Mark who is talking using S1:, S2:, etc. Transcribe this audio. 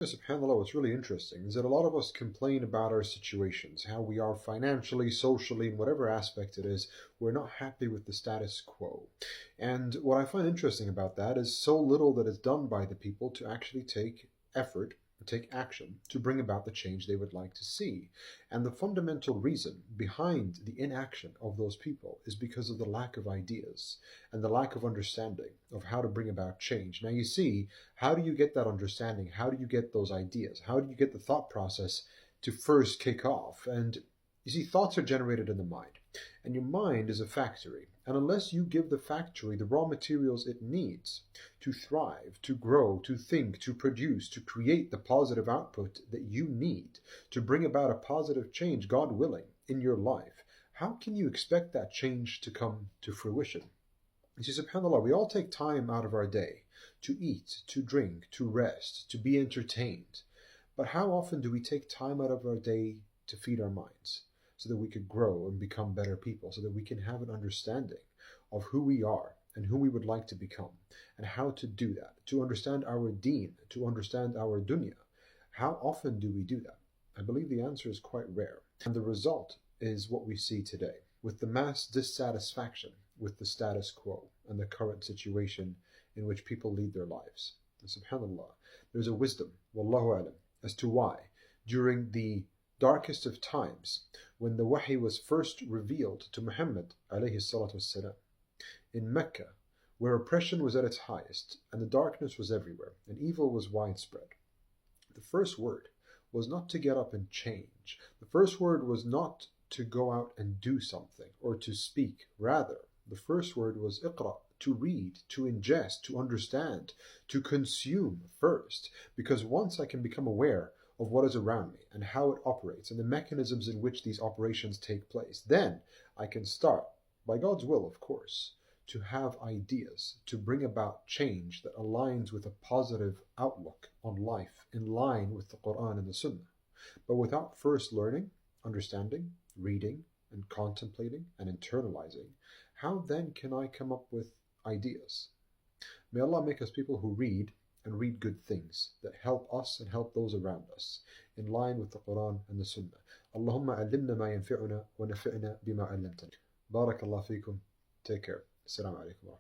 S1: SubhanAllah, what's really interesting is that a lot of us complain about our situations, how we are financially, socially, in whatever aspect it is, we're not happy with the status quo. And what I find interesting about that is so little that is done by the people to actually take effort, take action to bring about the change they would like to see. And the fundamental reason behind the inaction of those people is because of the lack of ideas and the lack of understanding of how to bring about change. Now, you see, how do you get that understanding? How do you get those ideas? How do you get the thought process to first kick off? And you see, thoughts are generated in the mind, and your mind is a factory. And unless you give the factory the raw materials it needs to thrive, to grow, to think, to produce, to create the positive output that you need to bring about a positive change, God willing, in your life, how can you expect that change to come to fruition? You see, subhanAllah, we all take time out of our day to eat, to drink, to rest, to be entertained. But how often do we take time out of our day to feed our minds so that we could grow and become better people, so that we can have an understanding of who we are and who we would like to become and how to do that, to understand our deen, to understand our dunya? How often do we do that? I believe the answer is quite rare. And the result is what we see today, with the mass dissatisfaction with the status quo and the current situation in which people lead their lives. And subhanAllah, there's a wisdom, wallahu alam, as to why, during the darkest of times, when the wahi was first revealed to Muhammad alayhi salatu wassalam, in Mecca, where oppression was at its highest, and the darkness was everywhere, and evil was widespread, the first word was not to get up and change. The first word was not to go out and do something or to speak. Rather, the first word was iqra, to read, to ingest, to understand, to consume first. Because once I can become aware of what is around me and how it operates and the mechanisms in which these operations take place, then I can start, by God's will, of course, to have ideas to bring about change that aligns with a positive outlook on life in line with the Quran and the Sunnah. But without first learning, understanding, reading, and contemplating and internalizing, how then can I come up with ideas? May Allah make us people who read and read good things that help us and help those around us in line with the Quran and the Sunnah. Allahumma allimna ma yanfi'una wa nafi'na bima allamtana. Barakallah feekum. Take care. Assalamu alaikum.